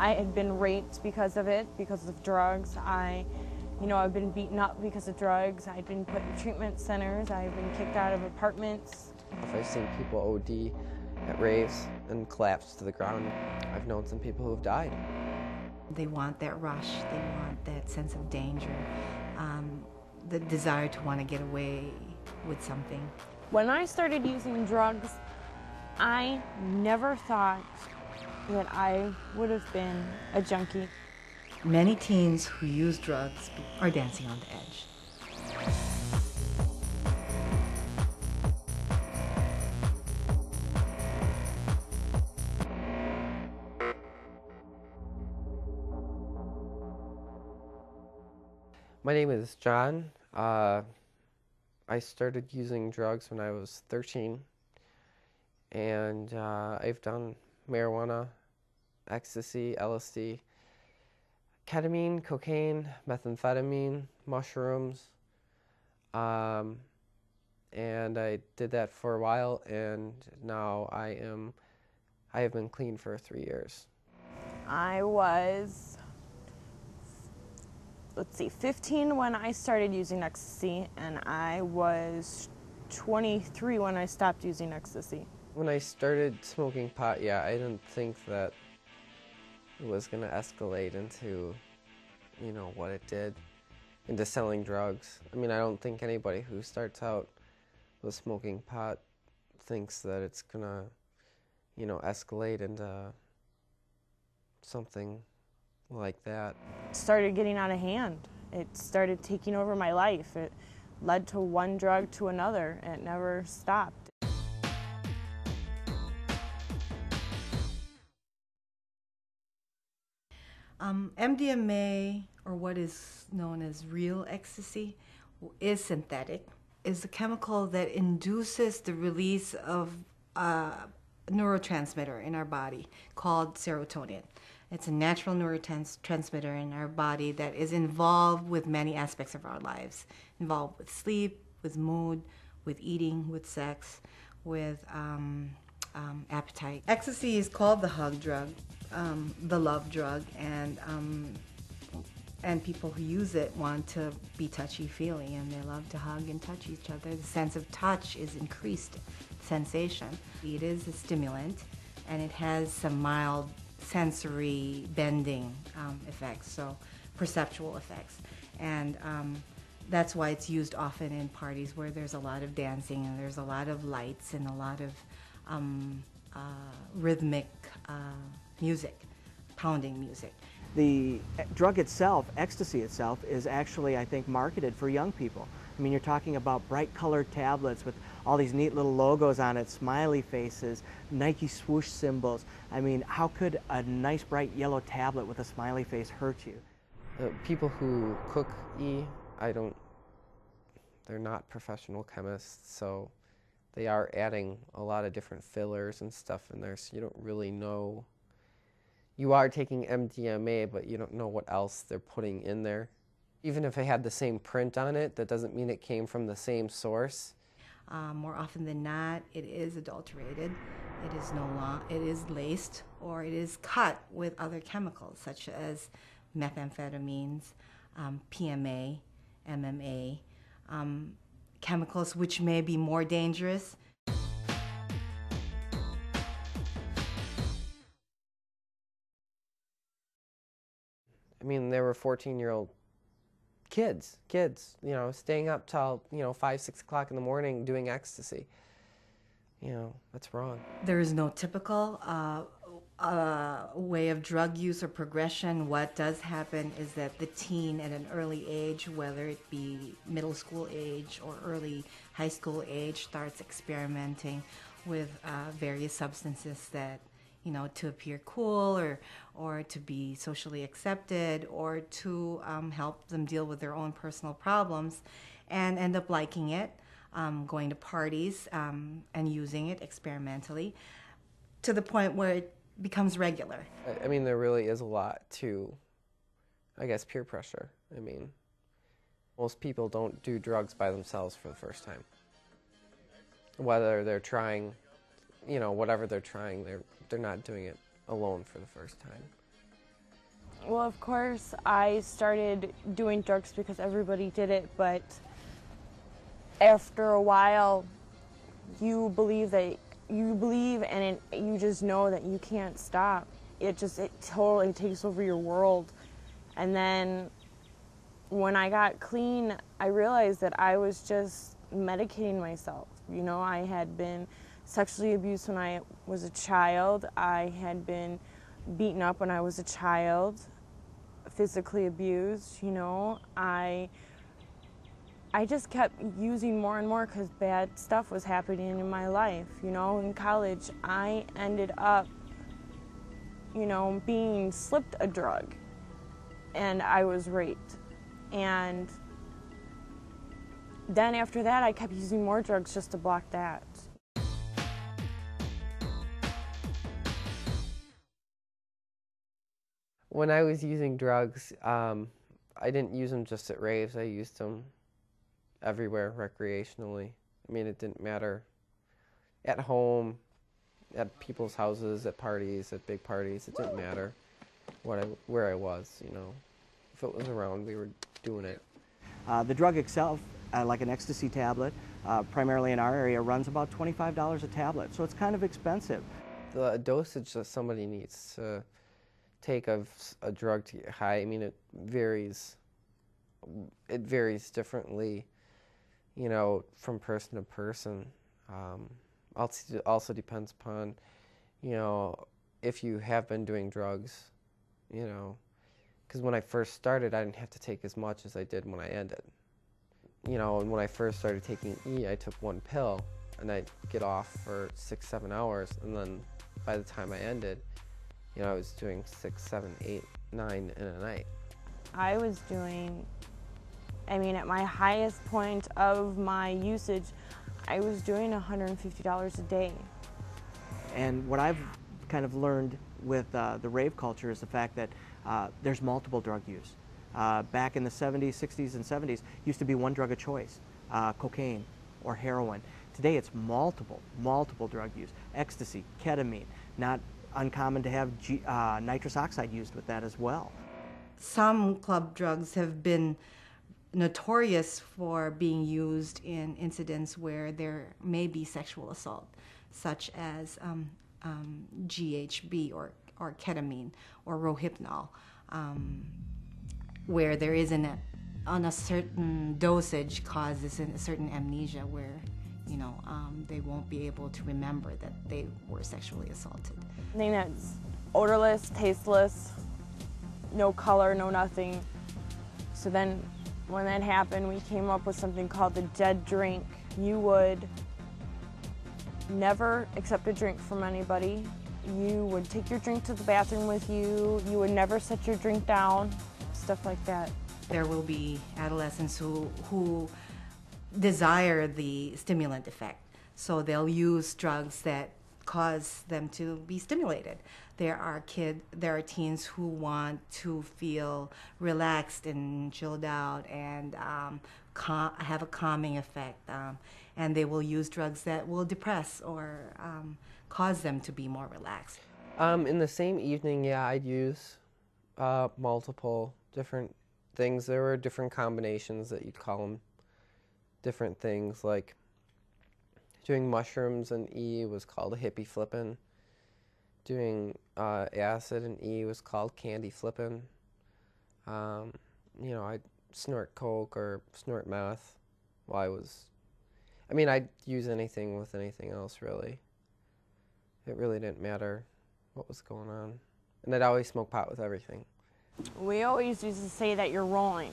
I had been raped because of it, because of drugs. I've been beaten up because of drugs. I'd been put in treatment centers. I've been kicked out of apartments. I've seen people OD at raves and collapse to the ground. I've known some people who have died. They want that rush. They want that sense of danger, the desire to want to get away with something. When I started using drugs, I never thought that I would have been a junkie. Many teens who use drugs are dancing on the edge. My name is John. I started using drugs when I was 13, and I've done marijuana, ecstasy, LSD, ketamine, cocaine, methamphetamine, mushrooms, and I did that for a while, and now I have been clean for 3 years. I was, 15 when I started using ecstasy, and I was 23 when I stopped using ecstasy. When I started smoking pot, yeah, I didn't think that it was going to escalate into, what it did, into selling drugs. I mean, I don't think anybody who starts out with smoking pot thinks that it's going to, escalate into something like that. It started getting out of hand. It started taking over my life. It led to one drug to another. It never stopped. MDMA, or what is known as real ecstasy, is synthetic. It's a chemical that induces the release of a neurotransmitter in our body called serotonin. It's a natural neurotransmitter in our body that is involved with many aspects of our lives, involved with sleep, with mood, with eating, with sex, with appetite. Ecstasy is called the hug drug, the love drug, and people who use it want to be touchy-feely, and they love to hug and touch each other. The sense of touch is increased sensation. It is a stimulant, and it has some mild sensory bending effects, so perceptual effects. And that's why it's used often in parties where there's a lot of dancing and there's a lot of lights and a lot of rhythmic music, pounding music. The drug itself, ecstasy itself, is actually, I think, marketed for young people. I mean, you're talking about bright colored tablets with all these neat little logos on it, smiley faces, Nike swoosh symbols. I mean, how could a nice bright yellow tablet with a smiley face hurt you? People who cook they're not professional chemists, so they are adding a lot of different fillers and stuff in there, so you don't really know. You are taking MDMA, but you don't know what else they're putting in there. Even if it had the same print on it, that doesn't mean it came from the same source. More often than not, it is adulterated. It is laced, or it is cut with other chemicals such as methamphetamines, PMA, MMA, chemicals which may be more dangerous. I mean, there were 14-year-old kids, staying up till, 5, 6 o'clock in the morning doing ecstasy. That's wrong. There is no typical way of drug use or progression. What does happen is that the teen at an early age, whether it be middle school age or early high school age, starts experimenting with various substances that, to appear cool or to be socially accepted or to help them deal with their own personal problems, and end up liking it, going to parties and using it experimentally to the point where it becomes regular. I mean, there really is a lot to, I guess, peer pressure. I mean, most people don't do drugs by themselves for the first time. Whether they're trying, whatever they're trying, they're not doing it alone for the first time. Well, of course, I started doing drugs because everybody did it, but after a while, you believe and you just know that you can't stop. It totally takes over your world. And then when I got clean, I realized that I was just medicating myself. You know, I had been sexually abused when I was a child. I had been beaten up when I was a child, physically abused, you know. I just kept using more and more because bad stuff was happening in my life. You know, in college, I ended up, you know, being slipped a drug, and I was raped. And then after that, I kept using more drugs just to block that. When I was using drugs, I didn't use them just at raves. I used them everywhere recreationally. I mean, it didn't matter. At home, at people's houses, at parties, at big parties, it didn't matter where I was, you know. If it was around, we were doing it. The drug itself, like an ecstasy tablet, primarily in our area, runs about $25 a tablet, so it's kind of expensive. The dosage that somebody needs to take of a drug to get high, I mean, it varies. It varies differently, you know, from person to person. Also depends upon, you know, if you have been doing drugs, you know, because when I first started, I didn't have to take as much as I did when I ended. You know, and when I first started taking E, I took one pill, and I'd get off for 6-7 hours, and then by the time I ended, you know, I was doing 6, 7, 8, 9 in a night. I was doing, I mean, at my highest point of my usage, I was doing $150 a day. And what I've kind of learned with the rave culture is the fact that there's multiple drug use. Back in the 70s, 60s, and 70s, used to be one drug of choice, cocaine or heroin. Today it's multiple drug use. Ecstasy, ketamine, not uncommon to have nitrous oxide used with that as well. Some club drugs have been notorious for being used in incidents where there may be sexual assault, such as GHB or ketamine or Rohypnol, where there isn't on a certain dosage causes a certain amnesia where, you know, they won't be able to remember that they were sexually assaulted. I think that's odorless, tasteless, no color, no nothing. So then when that happened, we came up with something called the dead drink. You would never accept a drink from anybody. You would take your drink to the bathroom with you. You would never set your drink down, stuff like that. There will be adolescents who desire the stimulant effect, so they'll use drugs that cause them to be stimulated. There are teens who want to feel relaxed and chilled out and have a calming effect, and they will use drugs that will depress or cause them to be more relaxed. In the same evening, yeah, I'd use multiple different things. There were different combinations that you'd call them different things, like doing mushrooms and E was called a hippie flippin'. Doing acid and E was called candy flippin'. You know, I'd snort coke or snort meth while I'd use anything with anything else, really. It really didn't matter what was going on. And I'd always smoke pot with everything. We always used to say that you're rolling.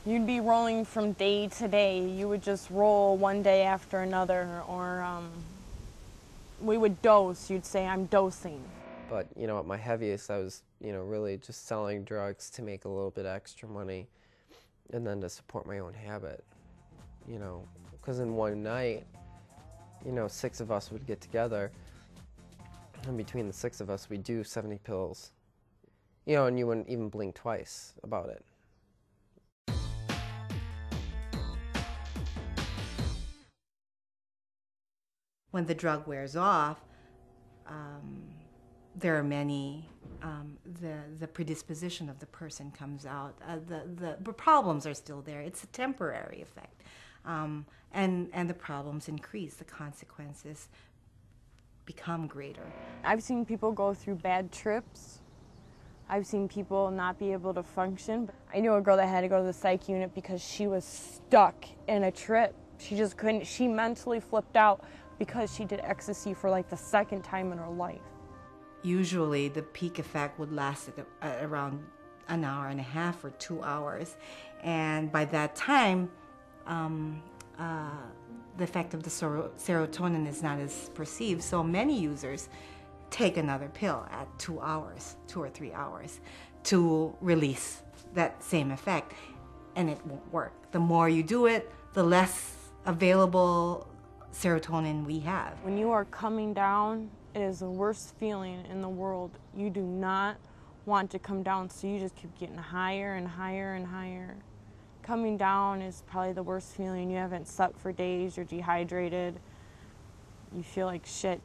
You'd be rolling from day to day. You would just roll one day after another, or we would dose. You'd say, I'm dosing. But, you know, at my heaviest, I was, you know, really just selling drugs to make a little bit extra money and then to support my own habit, you know. Because in one night, you know, 6 of us would get together, and between the 6 of us, we'd do 70 pills. You know, and you wouldn't even blink twice about it. When the drug wears off, there are many the predisposition of the person comes out. The problems are still there. It's a temporary effect, and the problems increase. The consequences become greater. I've seen people go through bad trips. I've seen people not be able to function. I knew a girl that had to go to the psych unit because she was stuck in a trip. She just couldn't, she mentally flipped out because she did ecstasy for like the second time in her life. Usually the peak effect would last at around an hour and a half or 2 hours. And by that time, the effect of the serotonin is not as perceived. So many users take another pill at 2 hours, 2 or 3 hours, to release that same effect, and it won't work. The more you do it, the less available serotonin we have. When you are coming down, it is the worst feeling in the world. You do not want to come down, so you just keep getting higher and higher and higher. Coming down is probably the worst feeling. You haven't slept for days, you're dehydrated, you feel like shit.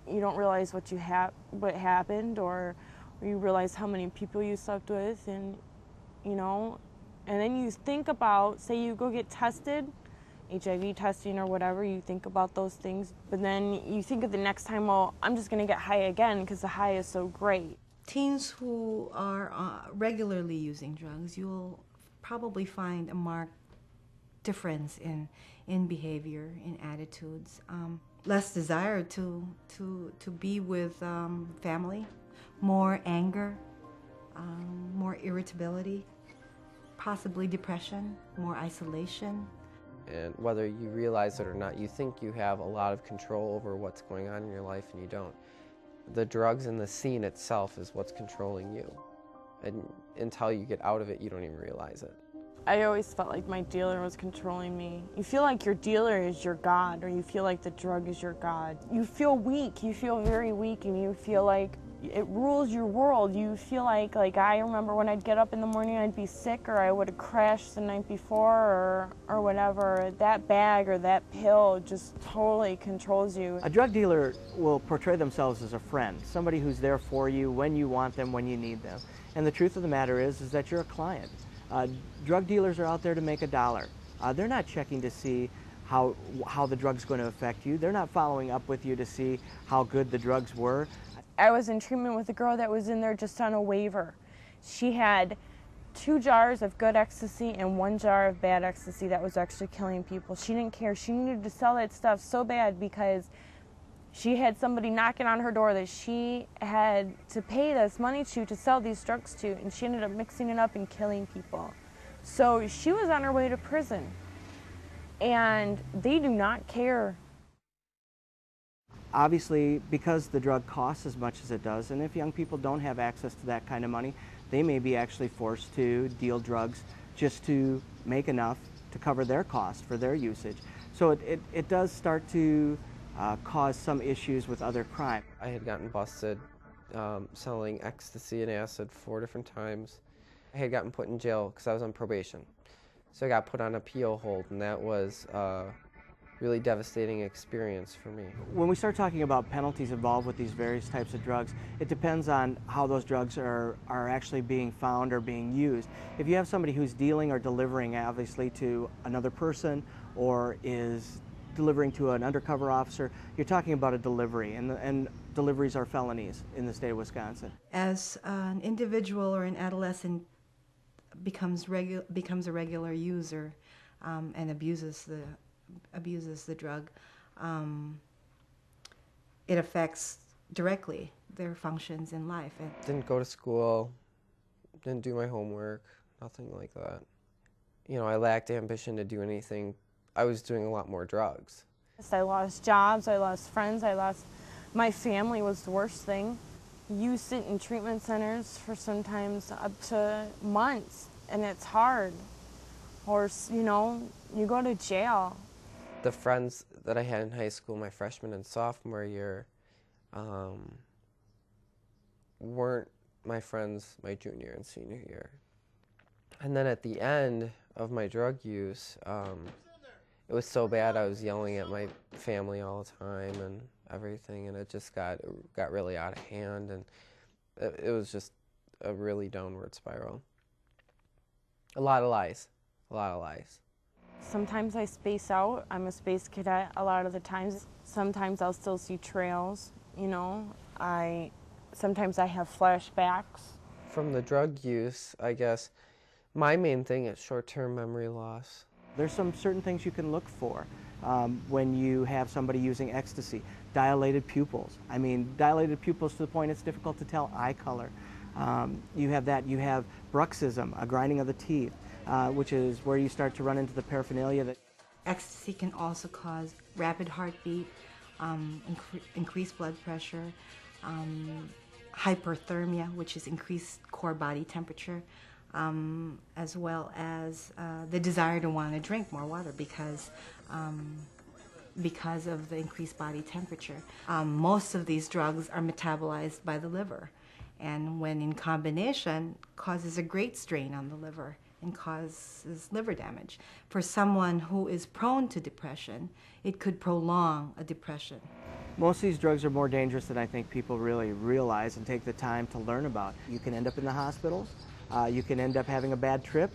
You don't realize what happened, or you realize how many people you slept with, and you know, and then you think about, say you go get tested, HIV testing or whatever, you think about those things, but then you think of the next time, well, I'm just gonna get high again because the high is so great. Teens who are regularly using drugs, you'll probably find a marked difference in behavior, in attitudes. Less desire to be with family, more anger, more irritability, possibly depression, more isolation. And whether you realize it or not, you think you have a lot of control over what's going on in your life, and you don't. The drugs and the scene itself is what's controlling you. And until you get out of it, you don't even realize it. I always felt like my dealer was controlling me. You feel like your dealer is your God, or you feel like the drug is your God. You feel weak, you feel very weak, and you feel like it rules your world. You feel like I remember when I'd get up in the morning, I'd be sick, or I would have crashed the night before, or whatever. That bag or that pill just totally controls you. A drug dealer will portray themselves as a friend, somebody who's there for you when you want them, when you need them. And the truth of the matter is that you're a client. Drug dealers are out there to make a dollar. They're not checking to see how the drug's going to affect you. They're not following up with you to see how good the drugs were. I was in treatment with a girl that was in there just on a waiver. She had 2 jars of good ecstasy and 1 jar of bad ecstasy that was actually killing people. She didn't care. She needed to sell that stuff so bad because she had somebody knocking on her door that she had to pay this money to sell these drugs to, and she ended up mixing it up and killing people. So she was on her way to prison, and they do not care. Obviously, because the drug costs as much as it does, and if young people don't have access to that kind of money, they may be actually forced to deal drugs just to make enough to cover their cost for their usage. So it does start to cause some issues with other crime. I had gotten busted selling ecstasy and acid 4 different times. I had gotten put in jail because I was on probation. So I got put on a PO hold, and that was a really devastating experience for me. When we start talking about penalties involved with these various types of drugs, it depends on how those drugs are actually being found or being used. If you have somebody who's dealing or delivering, obviously, to another person, or is delivering to an undercover officer, you're talking about a delivery, and deliveries are felonies in the state of Wisconsin. As an individual or an adolescent becomes a regular user and abuses the drug, it affects directly their functions in life. Didn't go to school, didn't do my homework, nothing like that. You know, I lacked ambition to do anything. I was doing a lot more drugs. I lost jobs, I lost friends, my family was the worst thing. You sit in treatment centers for sometimes up to months, and it's hard. Or, you know, you go to jail. The friends that I had in high school, my freshman and sophomore year, weren't my friends my junior and senior year. And then at the end of my drug use, it was so bad I was yelling at my family all the time and everything, and it just got really out of hand. And It was just a really downward spiral. A lot of lies. A lot of lies. Sometimes I space out. I'm a space cadet a lot of the times. Sometimes I'll still see trails, you know. Sometimes I have flashbacks. From the drug use, I guess, my main thing is short-term memory loss. There's some certain things you can look for when you have somebody using ecstasy. Dilated pupils. I mean, dilated pupils to the point it's difficult to tell eye color. You have that. You have bruxism, a grinding of the teeth, which is where you start to run into the paraphernalia. Ecstasy can also cause rapid heartbeat, increased blood pressure, hyperthermia, which is increased core body temperature, as well as the desire to want to drink more water because of the increased body temperature. Most of these drugs are metabolized by the liver, and when in combination, causes a great strain on the liver and causes liver damage. For someone who is prone to depression, it could prolong a depression. Most of these drugs are more dangerous than I think people really realize and take the time to learn about. You can end up in the hospitals, you can end up having a bad trip,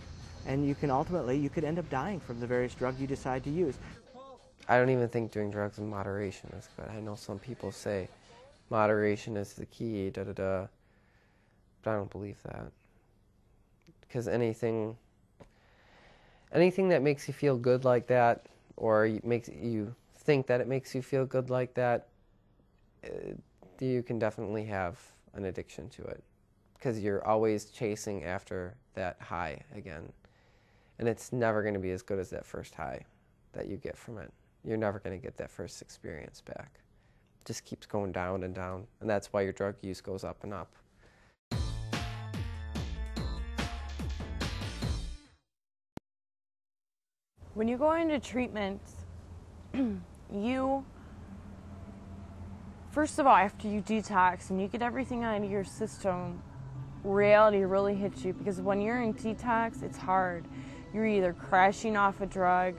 and you could end up dying from the various drugs you decide to use. I don't even think doing drugs in moderation is good. I know some people say moderation is the key, da-da-da, but I don't believe that. Because anything that makes you feel good like that, or makes you think that it makes you feel good like that, you can definitely have an addiction to it. Because you're always chasing after that high again. And it's never going to be as good as that first high that you get from it. You're never going to get that first experience back. It just keeps going down and down. And that's why your drug use goes up and up. When you go into treatment, first of all, after you detox and you get everything out of your system, reality really hits you, because when you're in detox, it's hard. You're either crashing off a drug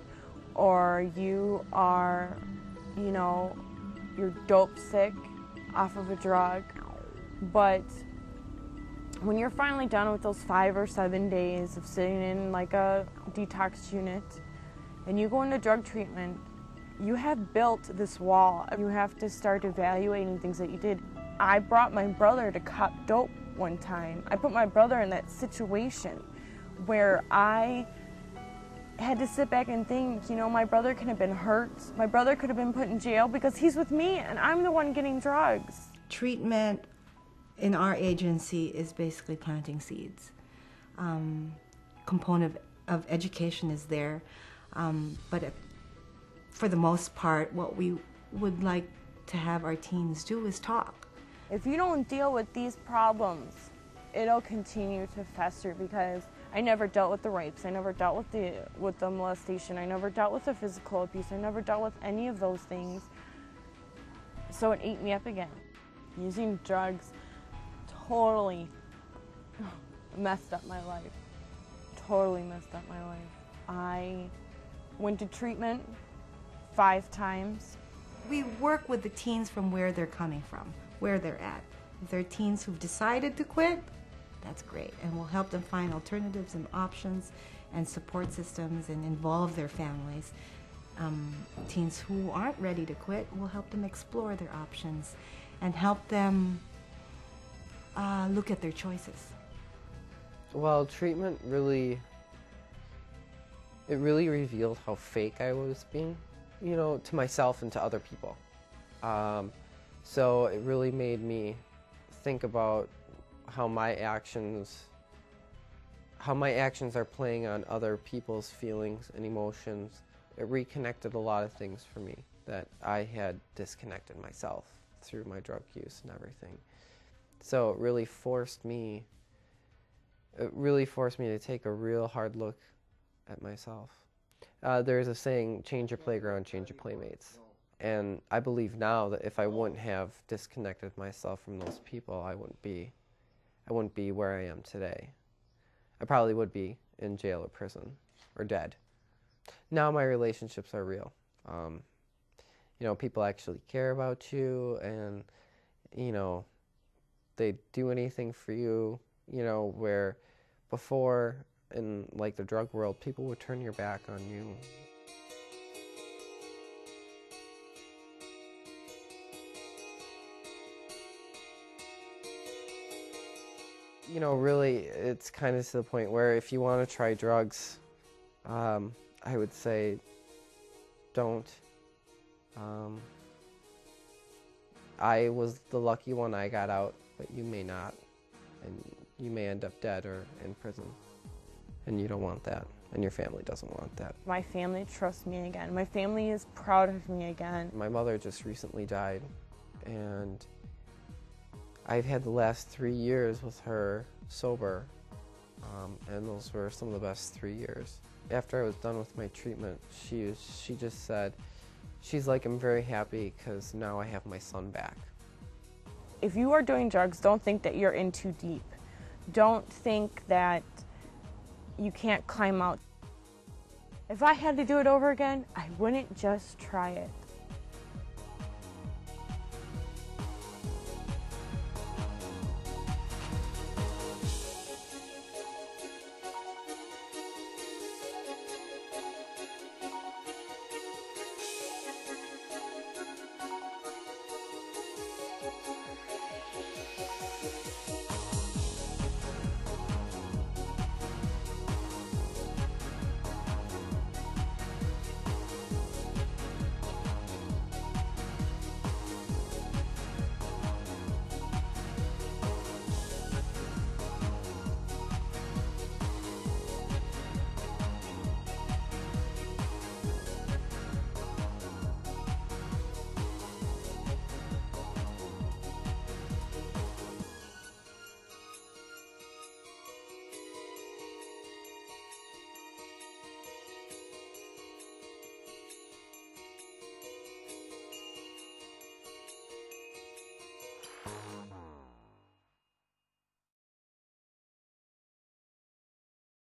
or you are, you're dope sick off of a drug. But when you're finally done with those 5 or 7 days of sitting in like a detox unit and you go into drug treatment, you have built this wall. You have to start evaluating things that you did. I brought my brother to cop dope one time. I put my brother in that situation where I had to sit back and think, my brother could have been hurt. My brother could have been put in jail because he's with me and I'm the one getting drugs. Treatment in our agency is basically planting seeds. Component of education is there, but for the most part, what we would like to have our teens do is talk. If you don't deal with these problems, it'll continue to fester, because I never dealt with the rapes, I never dealt with the molestation, I never dealt with the physical abuse, I never dealt with any of those things. So it ate me up again. Using drugs totally messed up my life. Totally messed up my life. I went to treatment 5 times. We work with the teens from where they're coming from, where they're at. If they're teens who've decided to quit, that's great, and we'll help them find alternatives and options and support systems and involve their families. Teens who aren't ready to quit, we'll help them explore their options and help them look at their choices. Well, treatment really revealed how fake I was being, to myself and to other people. So it really made me think about how my actions are playing on other people's feelings and emotions. It reconnected a lot of things for me that I had disconnected myself through my drug use and everything. So it really forced me to take a real hard look at myself. There's a saying, change your playground, change your playmates. And I believe now that if I wouldn't have disconnected myself from those people, I wouldn't be where I am today. I probably would be in jail or prison or dead. Now my relationships are real. People actually care about you, and They'd do anything for you, you know, where before in like the drug world, people would turn your back on you. You know, really, it's kind of to the point where if you want to try drugs, I would say don't. I was the lucky one, I got out, but you may not, and you may end up dead or in prison, and you don't want that, and your family doesn't want that. My family trusts me again. My family is proud of me again. My mother just recently died, and I've had the last 3 years with her sober, and those were some of the best 3 years. After I was done with my treatment, she just said, she's like, I'm very happy because now I have my son back. If you are doing drugs, don't think that you're in too deep. Don't think that you can't climb out. If I had to do it over again, I wouldn't just try it.